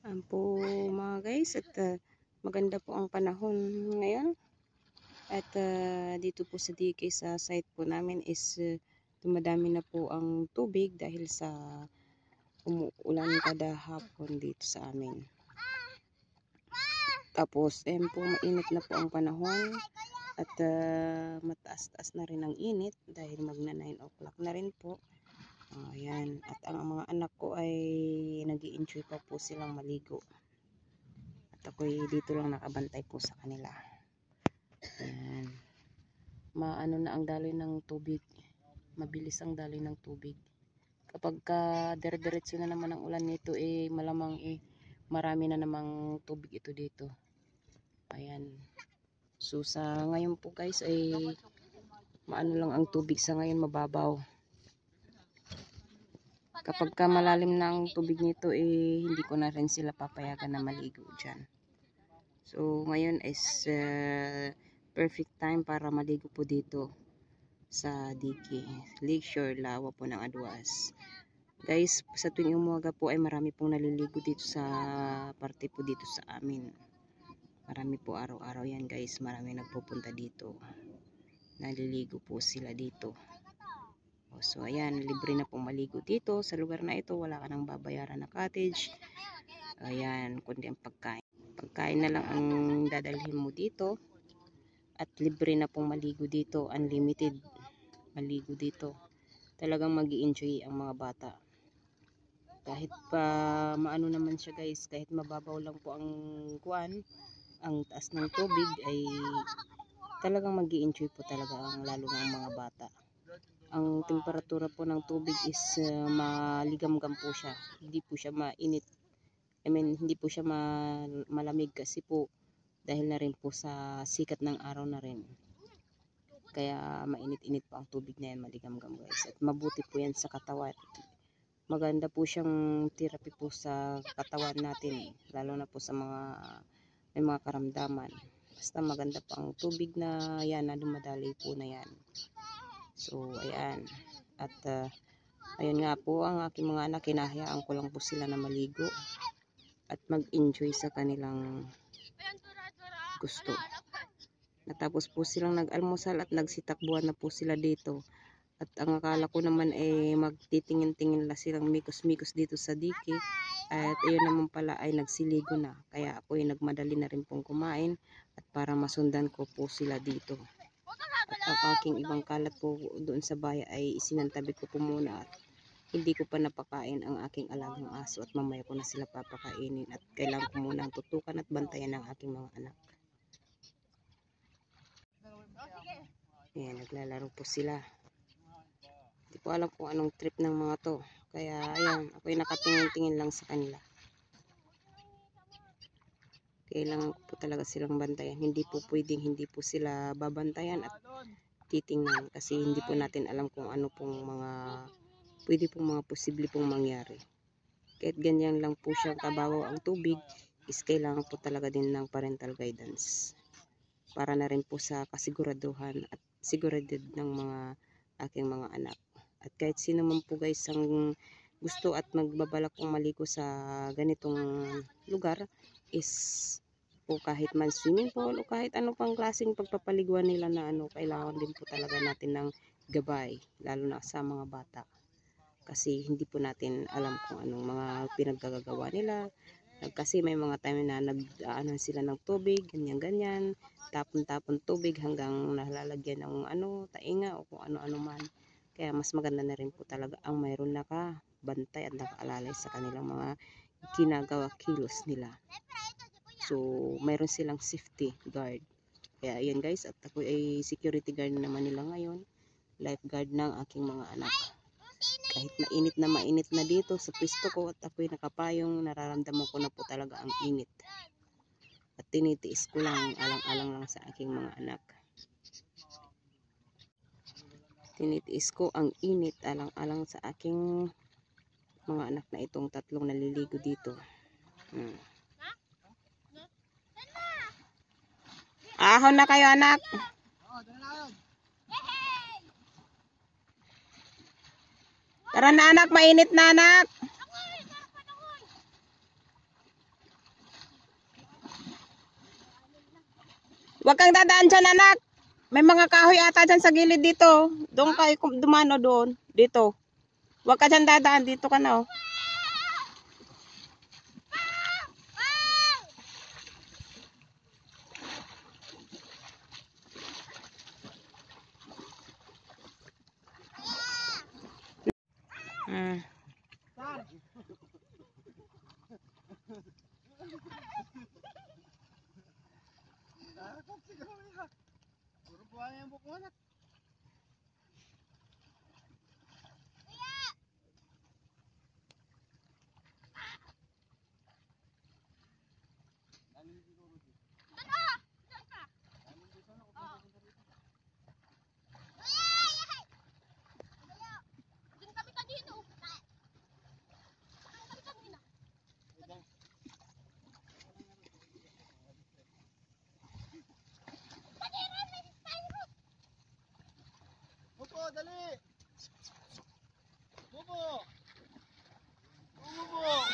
Ayan po mga guys, at maganda po ang panahon ngayon. At dito po sa DK sa site po namin is dumadami na po ang tubig dahil sa umuulan kada hapon dito sa amin. Tapos ayan po, mainit na po ang panahon at mataas-taas na rin ang init dahil magna 9 o'clock na rin po. Ayan, at ang mga anak ko ay nag-i-enjoy pa po silang maligo. At ako'y dito lang nakabantay po sa kanila. Ayan. Maano na ang daloy ng tubig. Mabilis ang daloy ng tubig. Kapag dire-diretso na naman ang ulan nito, malamang marami na namang tubig ito dito. Ayan. So sa ngayon po guys ay maano lang ang tubig sa ngayon, mababaw. Kapag malalim na ang tubig nito, hindi ko na rin sila papayagan na maligo dyan. So ngayon is perfect time para maligo po dito sa DK Lakeshore, Lawa po ng Aduas. Guys, sa tuwing umaga po ay marami pong naliligo dito sa parte po dito sa amin. Marami po araw-araw yan guys, marami nagpupunta dito. Naliligo po sila dito. So ayan, libre na pong maligo dito sa lugar na ito. Wala ka nang babayaran na cottage. Ayan, kundi ang pagkain. Pagkain na lang ang dadalhin mo dito. At libre na pong maligo dito. Unlimited maligo dito. Talagang mag-i-enjoy ang mga bata. Kahit pa maano naman siya guys, kahit mababaw lang po ang kuwan, ang taas ng tubig, ay talagang mag-i-enjoy po talaga lalo ng mga bata. Ang temperatura po ng tubig is maligamgam po siya. Hindi po siya mainit. Hindi po siya malamig kasi po dahil na rin po sa sikat ng araw na rin. Kaya mainit-init po ang tubig na yan, maligamgam guys. At mabuti po yan sa katawan. Maganda po siyang therapy po sa katawan natin. Lalo na po sa may mga karamdaman. Basta maganda po ang tubig na yan, na dumadaloy po na yan. So, ayan. At, ayun nga po, ang aking mga anak, hinahayaan ko lang po sila na maligo at mag-enjoy sa kanilang gusto. Natapos po silang nag-almusal at nagsitakbuhan na po sila dito. At ang akala ko naman magtitingin-tingin lang silang mikos-mikos dito sa DK. At ayun naman pala ay nagsiligo na. Kaya ako nagmadali na rin pong kumain at para masundan ko po sila dito. At ang aking ibang kalat po doon sa bahay ay isinantabi ko po muna at hindi ko pa napakain ang aking alagang aso at mamaya ko na sila papakainin at kailangan ko muna tutukan at bantayan ng aking mga anak. Ayan, naglalaro po sila. Hindi ko alam kung anong trip ng mga to. Kaya ayan, ako'y nakatingin-tingin lang sa kanila. Kailangan ko po talaga silang bantayan. Hindi po pwedeng hindi po sila babantayan at titingnan kasi hindi po natin alam kung ano pong pwede pong mga posible pong mangyari. Kahit ganyan lang po siyang kababaw ang tubig, is kailangan po talaga din ng parental guidance. Para na rin po sa kasiguraduhan at seguridad ng mga aking mga anak. At kahit sino man po guys ang gusto at magbabalak kong maligo sa ganitong lugar, is po kahit man swimming pool o kahit ano pang klaseng pagpapaliguan nila na kailangan din po talaga natin ng gabay, lalo na sa mga bata. Kasi hindi po natin alam kung anong mga pinaggagawa nila. Kasi may mga time na nag-aanan sila ng tubig, ganyan-ganyan, tapon-tapon tubig hanggang nalalagyan ng tainga o kung ano-ano man. Kaya mas maganda na rin po talaga ang mayroon nakabantay at nakaalalay sa kanilang mga ginagawa kilos nila. So, mayroon silang safety guard. Kaya ayan guys, at ako ay security guard naman nila ngayon. Lifeguard ng aking mga anak. Kahit mainit na dito sa pwesto ko at ako'y nakapayong, nararamdaman ko na po talaga ang init. At tinitiis ko lang, alang-alang lang sa aking mga anak. Tinitiis ko ang init, alang-alang sa aking mga anak na itong tatlong naliligo dito. Ahon na kayo anak. Tara na anak, mainit na anak. Huwag kang dadaan dyan, anak. May mga kahoy ata dyan sa gilid dito. Doon kayo dumano doon. Dito. Huwag ka dyan dadaan. Dito ka na, oh. Hmm. Bubo, dali! Bubo! Bubo!